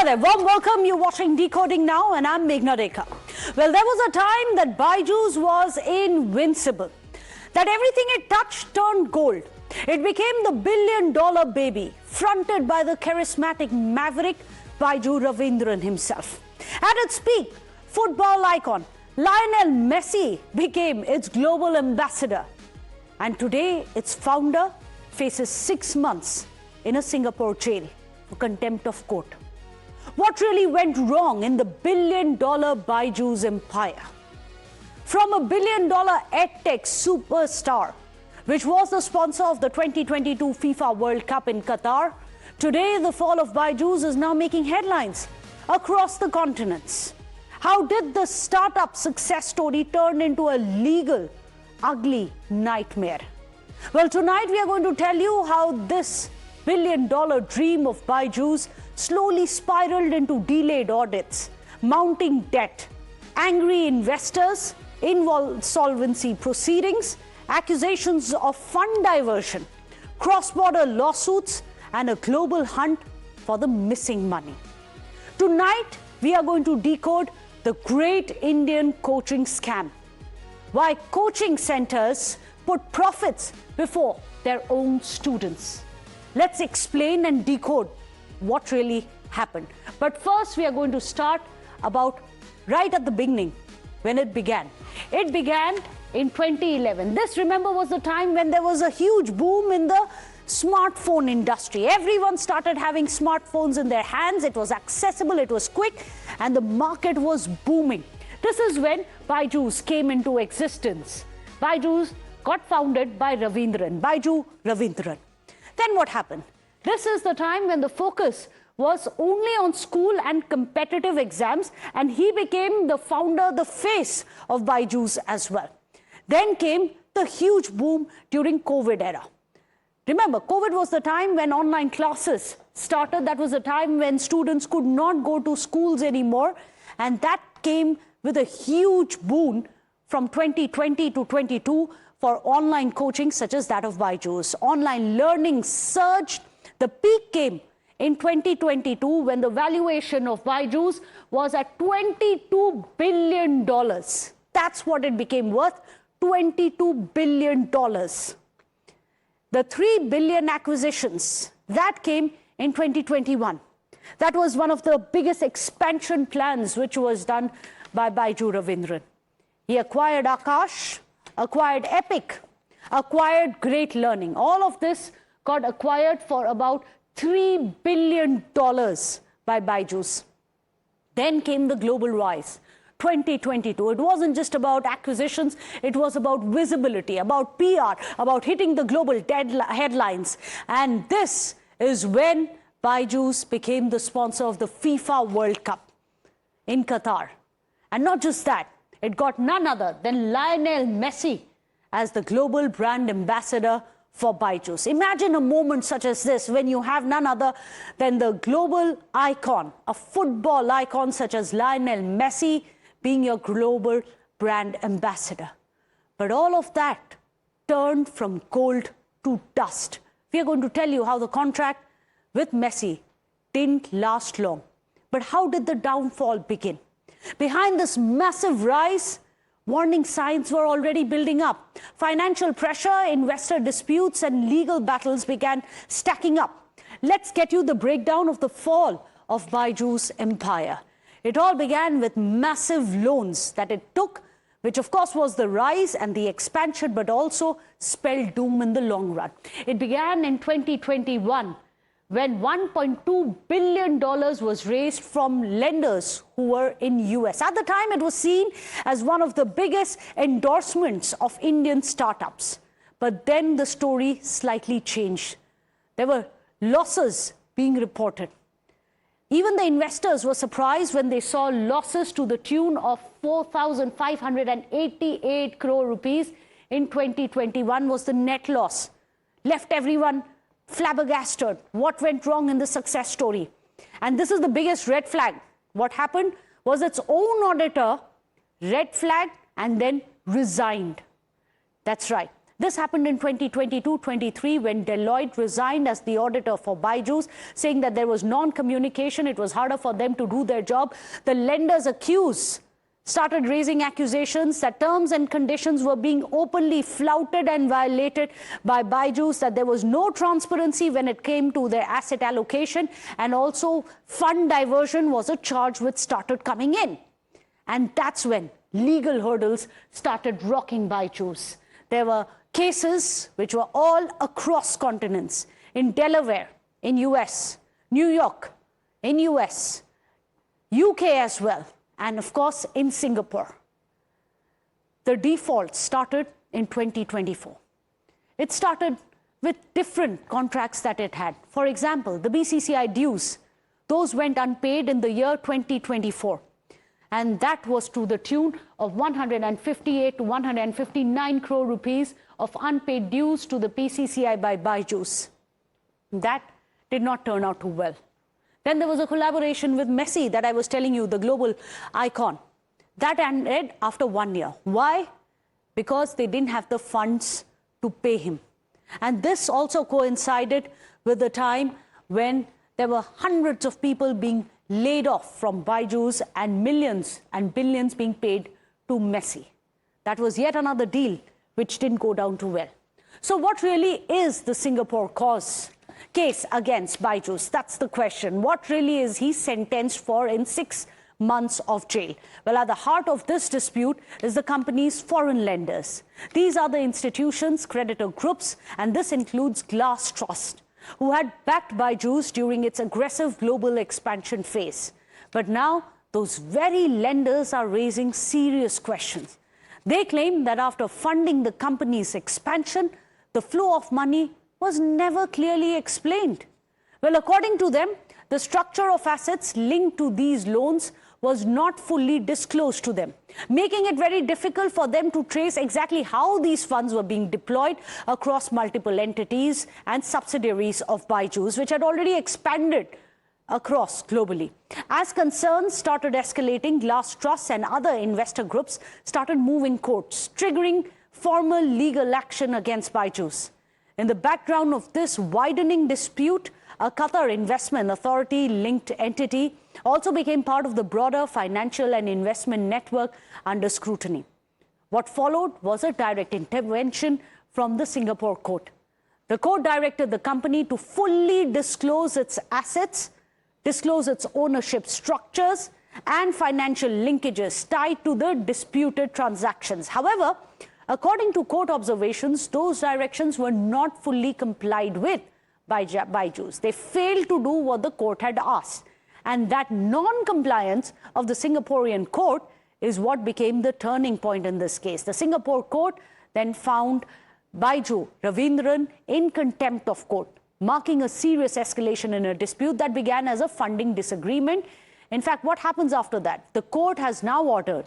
Hello there, warm welcome. You're watching Decoding Now and I'm Meghna Deka. Well, there was a time that Byju's was invincible, that everything it touched turned gold. It became the billion-dollar baby, fronted by the charismatic maverick Byju Raveendran himself. At its peak, football icon Lionel Messi became its global ambassador. And today, its founder faces 6 months in a Singapore jail for contempt of court. What really went wrong in the billion-dollar Byju's empire? From a billion-dollar EdTech superstar, which was the sponsor of the 2022 FIFA World Cup in Qatar, today the fall of Byju's is now making headlines across the continents. How did the startup success story turn into a legal, ugly nightmare? Well, tonight we are going to tell you how this billion-dollar dream of Byju's slowly spiraled into delayed audits, mounting debt, angry investors, insolvency proceedings, accusations of fund diversion, cross-border lawsuits, and a global hunt for the missing money. Tonight, we are going to decode the great Indian coaching scam, why coaching centers put profits before their own students. Let's explain and decode what really happened. But first, we are going to start about right at the beginning, when it began. It began in 2011. This, remember, was the time when there was a huge boom in the smartphone industry. Everyone started having smartphones in their hands. It was accessible, it was quick, and the market was booming. This is when Byju's came into existence. Byju's got founded by Byju Raveendran. Then what happened? This is the time when the focus was only on school and competitive exams, and he became the founder, the face of Byju's as well. Then came the huge boom during COVID era. Remember, COVID was the time when online classes started. That was the time when students could not go to schools anymore, and that came with a huge boon from 2020 to 22 for online coaching such as that of Byju's. Online learning surged. The peak came in 2022 when the valuation of Byju's was at $22 billion. That's what it became worth, $22 billion. The 3 billion acquisitions, that came in 2021. That was one of the biggest expansion plans which was done by Byju Raveendran. He acquired Akash, acquired Epic, acquired Great Learning. All of this got acquired for about $3 billion by Byju's. Then came the global rise, 2022. It wasn't just about acquisitions, it was about visibility, about PR, about hitting the global headlines. And this is when Byju's became the sponsor of the FIFA World Cup in Qatar. And not just that, it got none other than Lionel Messi as the global brand ambassador for Byju's. Imagine a moment such as this when you have none other than the global icon, a football icon such as Lionel Messi being your global brand ambassador. But all of that turned from gold to dust. We are going to tell you how the contract with Messi didn't last long. But how did the downfall begin? Behind this massive rise, warning signs were already building up. Financial pressure, investor disputes, and legal battles began stacking up. Let's get you the breakdown of the fall of Byju's empire. It all began with massive loans that it took, which of course was the rise and the expansion, but also spelled doom in the long run. It began in 2021 when $1.2 billion was raised from lenders who were in US. At the time, it was seen as one of the biggest endorsements of Indian startups. But then the story slightly changed. There were losses being reported. Even the investors were surprised when they saw losses to the tune of 4,588 crore rupees in 2021 was the net loss. Left everyone flabbergasted. What went wrong in the success story? And this is the biggest red flag. What happened was its own auditor red flagged and then resigned. That's right. This happened in 2022-23 when Deloitte resigned as the auditor for Baijus, saying that there was non-communication. It was harder for them to do their job. The lenders started raising accusations that terms and conditions were being openly flouted and violated by Byjus, that there was no transparency when it came to their asset allocation, and also fund diversion was a charge which started coming in. And that's when legal hurdles started rocking Byjus. There were cases which were all across continents, in Delaware, in US, New York, in US, UK as well, and of course in Singapore. The default started in 2024. It started with different contracts that it had. For example, the BCCI dues, those went unpaid in the year 2024. And that was to the tune of 158 to 159 crore rupees of unpaid dues to the PCCI by Baijus. That did not turn out too well. Then there was a collaboration with Messi that I was telling you, the global icon. That ended after 1 year. Why? Because they didn't have the funds to pay him. And this also coincided with the time when there were hundreds of people being laid off from Byju's and millions and billions being paid to Messi. That was yet another deal which didn't go down too well. So what really is the Singapore case against Byju's? That's the question. What really is he sentenced for in 6 months of jail? Well, at the heart of this dispute is the company's foreign lenders. These are the institutions, creditor groups, and this includes Glass Trust, who had backed Byju's during its aggressive global expansion phase. But now, those very lenders are raising serious questions. They claim that after funding the company's expansion, the flow of money was never clearly explained. Well, according to them, the structure of assets linked to these loans was not fully disclosed to them, making it very difficult for them to trace exactly how these funds were being deployed across multiple entities and subsidiaries of Byju's, which had already expanded across globally. As concerns started escalating, Glass Trust and other investor groups started moving courts, triggering formal legal action against Byju's. In the background of this widening dispute, a Qatar investment authority-linked entity also became part of the broader financial and investment network under scrutiny. What followed was a direct intervention from the Singapore court. The court directed the company to fully disclose its assets, disclose its ownership structures, and financial linkages tied to the disputed transactions. However, according to court observations, those directions were not fully complied with by Byju's. They failed to do what the court had asked. And that non-compliance of the Singaporean court is what became the turning point in this case. The Singapore court then found Byju Raveendran in contempt of court, marking a serious escalation in a dispute that began as a funding disagreement. In fact, what happens after that? The court has now ordered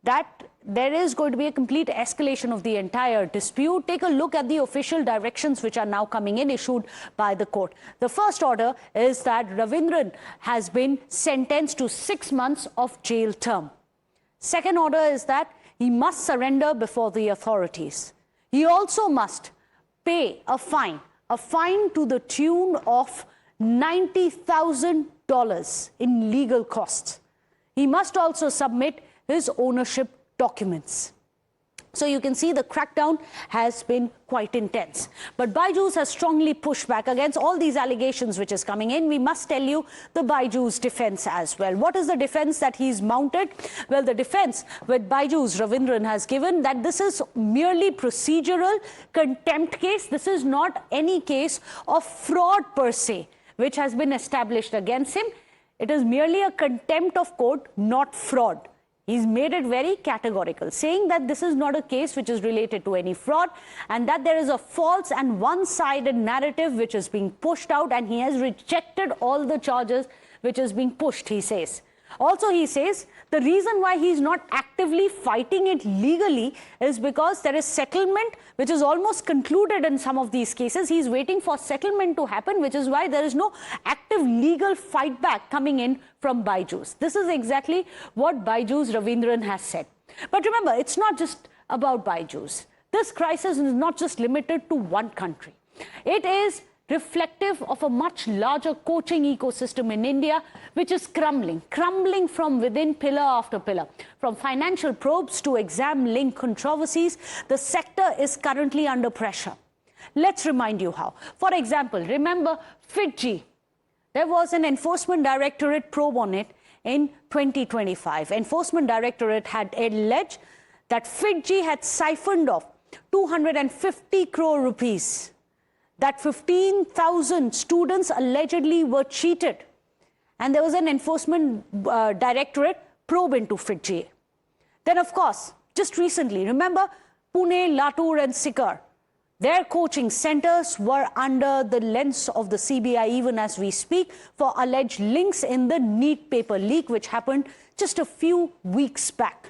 that there is going to be a complete escalation of the entire dispute. Take a look at the official directions which are now coming in, issued by the court. The first order is that Raveendran has been sentenced to 6 months of jail term. Second order is that he must surrender before the authorities. He also must pay a fine to the tune of $90,000 in legal costs. He must also submit his ownership documents. So you can see the crackdown has been quite intense. But Byju's has strongly pushed back against all these allegations which is coming in. We must tell you the Byju's defense as well. What is the defense that he's mounted? Well, the defense with Byju's Raveendran has given that this is merely procedural contempt case. This is not any case of fraud per se, which has been established against him. It is merely a contempt of court, not fraud. He's made it very categorical, saying that this is not a case which is related to any fraud and that there is a false and one-sided narrative which is being pushed out, and he has rejected all the charges which is being pushed, he says. Also, he says the reason why he's not actively fighting it legally is because there is settlement which is almost concluded in some of these cases. He's waiting for settlement to happen, which is why there is no active legal fight back coming in from Byju's. This is exactly what Byju's Raveendran has said. But remember, it's not just about Byju's. this crisis is not just limited to one country. It is reflective of a much larger coaching ecosystem in India, which is crumbling from within, pillar after pillar. From financial probes to exam-linked controversies, the sector is currently under pressure. Let's remind you how. For example, remember Fiji. There was an Enforcement Directorate probe on it in 2025. Enforcement Directorate had alleged that Fiji had siphoned off 250 crore rupees, that 15,000 students allegedly were cheated. And there was an Enforcement Directorate probe into Fiji. Then, of course, just recently, remember Pune, Latur and Sikar. Their coaching centers were under the lens of the CBI even as we speak for alleged links in the NEET paper leak, which happened just a few weeks back.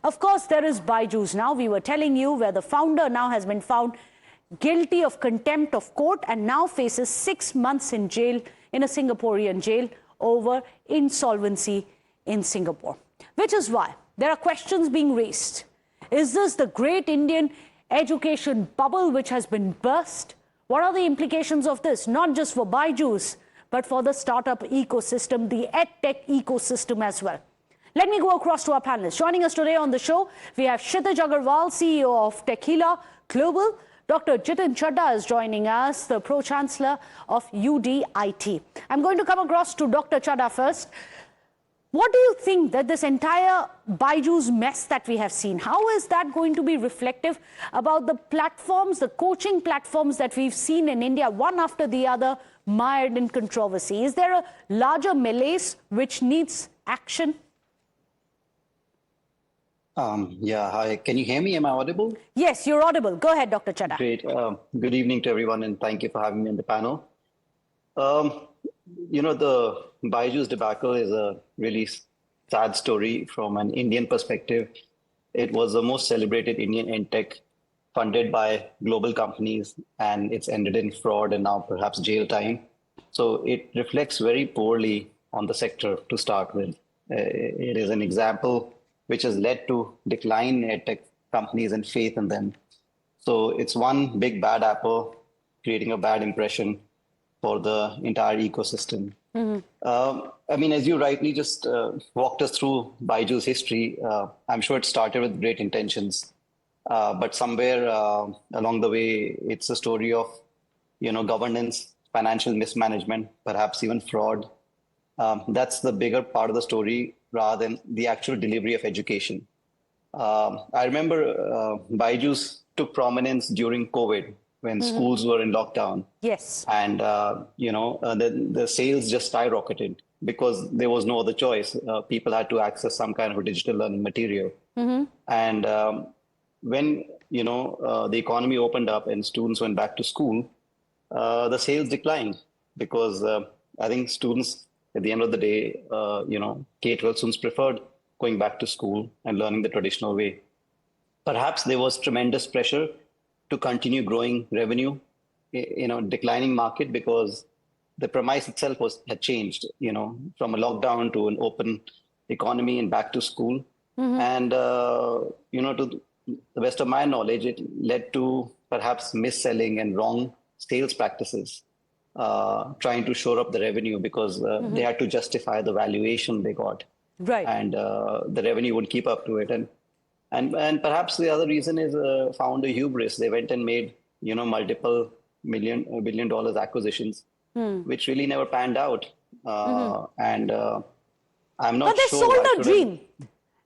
Of course, there is Byju's now. We were telling you where the founder now has been found guilty of contempt of court and now faces 6 months in jail, in a Singaporean jail, over insolvency in Singapore. Which is why there are questions being raised. Is this the great Indian education bubble which has been burst? What are the implications of this, not just for Byju's, but for the startup ecosystem, the EdTech ecosystem as well? Let me go across to our panelists. Joining us today on the show, we have Kshitij Agarwal, CEO of Tequila Global. Dr. Jitin Chadha is joining us, the Pro-Chancellor of UDIT. I'm going to come across to Dr. Chadha first. What do you think that this entire Byju's mess that we have seen, how is that going to be reflective about the platforms, the coaching platforms that we've seen in India, one after the other, mired in controversy? Is there a larger malaise which needs action? Yeah, hi. Can you hear me? Am I audible? Yes, you're audible. Go ahead, Dr. Chadha. Great. Good evening to everyone, and thank you for having me on the panel. You know, the Byju's debacle is a really sad story from an Indian perspective. It was the most celebrated Indian EdTech funded by global companies, and it's ended in fraud and now perhaps jail time. So it reflects very poorly on the sector to start with. It is an example which has led to decline in EdTech companies and faith in them. So it's one big bad apple creating a bad impression for the entire ecosystem. I mean, as you rightly just walked us through Byju's history, I'm sure it started with great intentions, but somewhere along the way, it's a story of, you know, governance, financial mismanagement, perhaps even fraud. That's the bigger part of the story rather than the actual delivery of education. I remember Byju's took prominence during COVID, when schools were in lockdown. Yes. And, you know, the sales just skyrocketed because there was no other choice. People had to access some kind of a digital learning material. And when, you know, the economy opened up and students went back to school, the sales declined because I think students, at the end of the day, you know, K-12 students preferred going back to school and learning the traditional way. Perhaps there was tremendous pressure to continue growing revenue in a declining market because the premise itself had changed, you know, from a lockdown to an open economy and back to school. And, you know, to the best of my knowledge, it led to perhaps mis-selling and wrong sales practices, trying to shore up the revenue because they had to justify the valuation they got. Right. And the revenue would keep up to it. And perhaps the other reason is founder hubris. They went and made, you know, multiple billion dollars acquisitions, which really never panned out. And I'm not sure. But they sold a dream,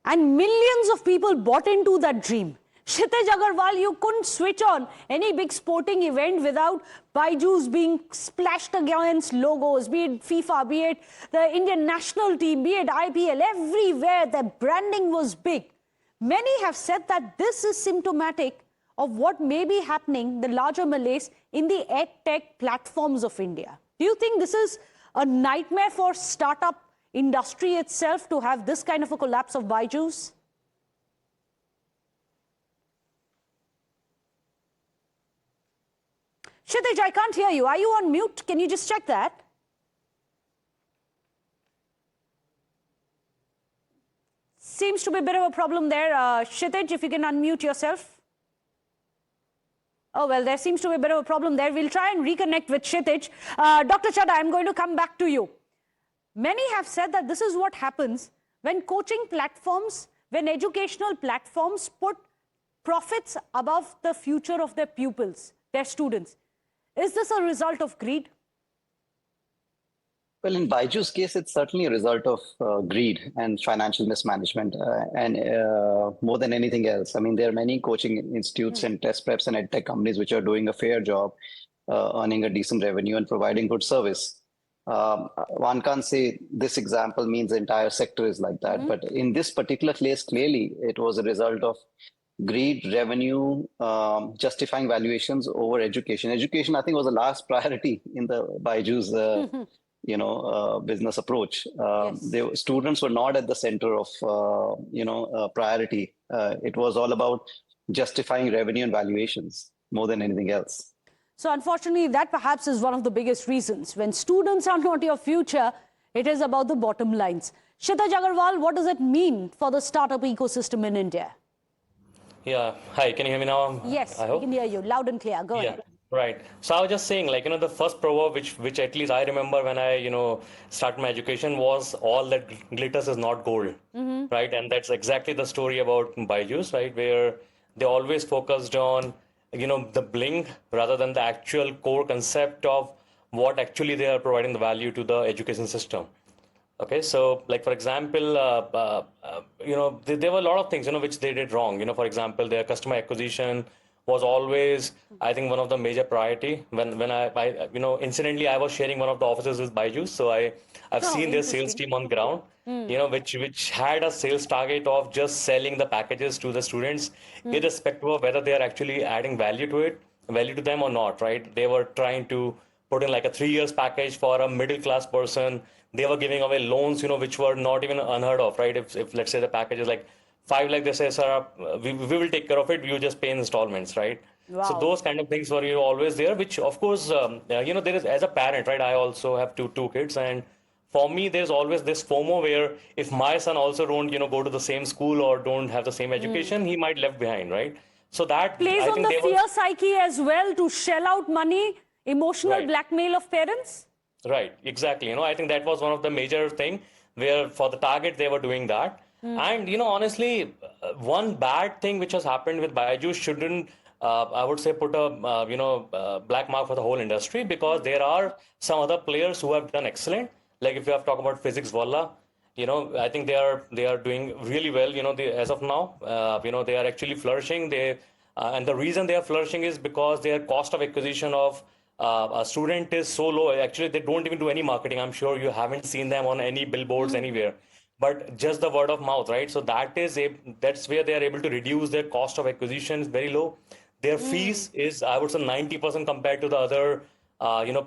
and millions of people bought into that dream. Kshitij Agarwal, you couldn't switch on any big sporting event without Byju's being splashed against logos, be it FIFA, be it the Indian national team, be it IPL, everywhere the branding was big. Many have said that this is symptomatic of what may be happening, the larger malaise in the EdTech platforms of India. Do you think this is a nightmare for startup industry itself to have this kind of a collapse of Byju's? Kshitij, I can't hear you. Are you on mute? Can you just check that? Seems to be a bit of a problem there. Kshitij, if you can unmute yourself. Oh, well, there seems to be a bit of a problem there. We'll try and reconnect with Kshitij. Dr. Chadha, I'm going to come back to you. Many have said that this is what happens when coaching platforms, when educational platforms put profits above the future of their pupils, their students. Is this a result of greed? Well, in Byju's case, it's certainly a result of greed and financial mismanagement, and more than anything else. I mean, there are many coaching institutes and test preps and EdTech companies which are doing a fair job, earning a decent revenue and providing good service. One can't say this example means the entire sector is like that, but in this particular case, clearly it was a result of greed, revenue, justifying valuations over education. Education, I think, was the last priority in the Byju's business approach. Yes. Students were not at the center of, priority. It was all about justifying revenue and valuations more than anything else. So unfortunately, that perhaps is one of the biggest reasons. When students are not your future, it is about the bottom lines. Kshitij Agarwal, what does it mean for the startup ecosystem in India? Yeah. Hi, can you hear me now? Yes, I we hope. can hear you loud and clear. Go ahead. Right. So I was just saying, the first proverb which at least I remember when I, started my education was all that glitters is not gold, right? And that's exactly the story about Byju's, right? Where they always focused on, the bling rather than the actual core concept of what actually they are providing the value to the education system. Okay, so like for example, there were a lot of things which they did wrong. For example, their customer acquisition was always, I think, one of the major priority. When I incidentally, I was sharing one of the offices with Byju's, so I've seen their sales team on ground, which had a sales target of just selling the packages to the students, irrespective of whether they are actually adding value to them or not, right? They were trying to put in like a 3 years package for a middle class person. They were giving away loans, which were not even unheard of, right? If let's say the package is like 5 lakh, they say, sir, we will take care of it. You just pay in installments, right? Wow. So those kind of things were always there, which of course, there is, as a parent, right? I also have two kids, and for me, there's always this FOMO where if my son also don't, go to the same school or don't have the same education, he might left behind, right? So that Plays I on think the fear psyche as well to shell out money, emotional blackmail of parents. Right, exactly. I think that was one of the major thing where for the target they were doing that. And honestly, one bad thing which has happened with Byju shouldn't, I would say, put a black mark for the whole industry, because there are some other players who have done excellent. Like if you have talked about Physics Walla, I think they are doing really well. As of now, they are actually flourishing. And the reason they are flourishing is because their cost of acquisition of a student is so low. Actually, they don't even do any marketing. I'm sure you haven't seen them on any billboards anywhere, but just the word of mouth, right? So that's where they are able to reduce their cost of acquisition is very low. Their fees is, I would say, 90% compared to the other,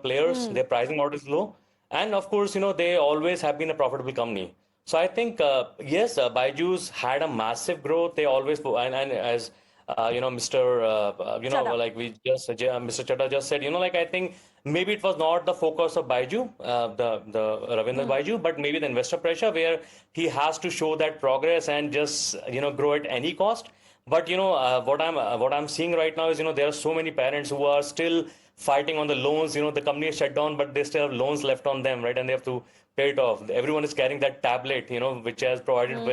players. Their pricing model is low. And of course, they always have been a profitable company. So I think, yes, Byju's had a massive growth. They always, and as Chadha. like we just, Mr. Chadha just said, I think maybe it was not the focus of Byju, the Raveendran Byju, but maybe the investor pressure where he has to show that progress and just, grow at any cost. But, what I'm seeing right now is, there are so many parents who are still fighting on the loans. The company is shut down, but they still have loans left on them, right? And they have to pay it off. Everyone is carrying that tablet, which has provided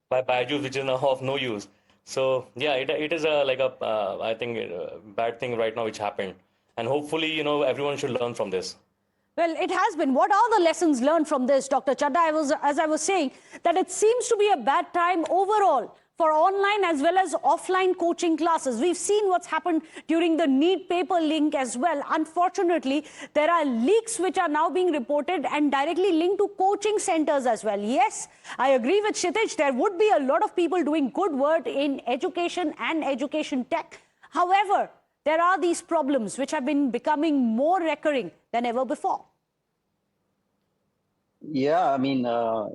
by Byju, which is now of no use. So yeah, it is I think bad thing right now which happened, and hopefully everyone should learn from this. Well, it has been. What are the lessons learned from this, Dr. Chadha? As I was saying, that it seems to be a bad time overall for online as well as offline coaching classes. We've seen what's happened during the NEET paper leak as well. Unfortunately, there are leaks which are now being reported and directly linked to coaching centers as well. Yes, I agree with Kshitij. There would be a lot of people doing good work in education and education tech. However, there are these problems which have been becoming more recurring than ever before. Yeah, I mean,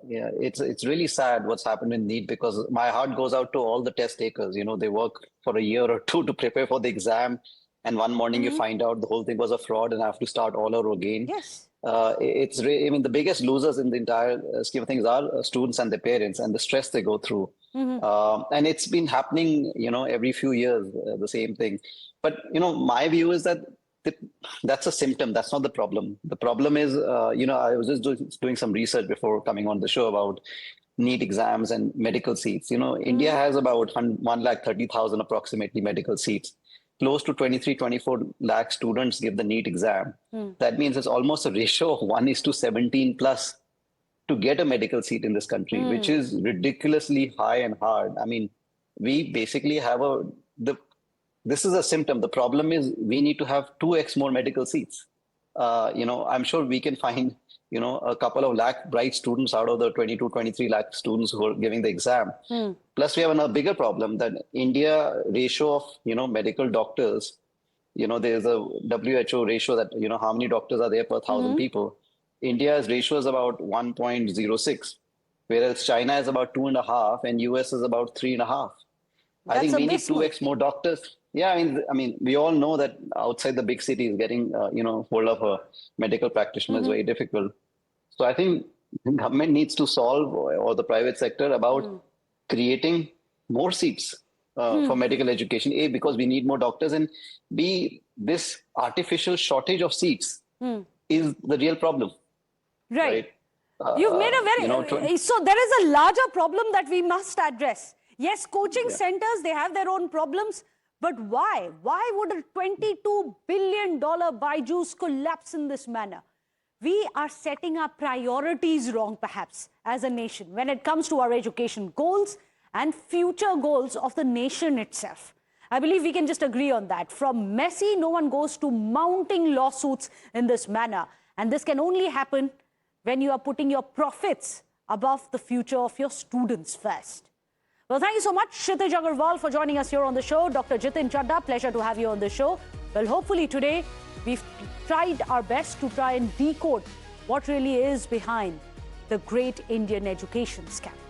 it's really sad what's happened in NEET, because my heart goes out to all the test takers. They work for a year or two to prepare for the exam, and one morning you find out the whole thing was a fraud and have to start all over again. Yes. I mean, the biggest losers in the entire scheme of things are students and their parents and the stress they go through. And it's been happening, every few years, the same thing. But, my view is that that's a symptom. That's not the problem. The problem is, I was just doing some research before coming on the show about NEET exams and medical seats. India has about 130,000 approximately medical seats. Close to 24 lakh students give the NEET exam. That means it's almost a ratio of 1:17 plus to get a medical seat in this country, which is ridiculously high and hard. I mean, we basically have this is a symptom. The problem is we need to have 2x more medical seats. I'm sure we can find, a couple of lakh bright students out of the 23 lakh students who are giving the exam. Plus, we have a bigger problem that India ratio of, medical doctors, there's a WHO ratio that, how many doctors are there per 1,000 people. India's ratio is about 1.06, whereas China is about 2.5 and US is about 3.5. I think we need 2x more doctors. Yeah, I mean, we all know that outside the big cities, getting hold of a medical practitioner is very difficult. So I think the government needs to solve, or the private sector, about creating more seats for medical education. A, because we need more doctors, and B, this artificial shortage of seats is the real problem. Right. You've made a very so there is a larger problem that we must address. Yes, coaching centers, they have their own problems. But why? Why would a $22 billion Baijus collapse in this manner? We are setting our priorities wrong, perhaps, as a nation, when it comes to our education goals and future goals of the nation itself. I believe we can just agree on that. From Messi, no one goes to mounting lawsuits in this manner. And this can only happen when you are putting your profits above the future of your students first. Well, thank you so much, Kshitij Agarwal, for joining us here on the show. Dr. Jitin Chadda, pleasure to have you on the show. Well, hopefully today we've tried our best to try and decode what really is behind the great Indian education scandal.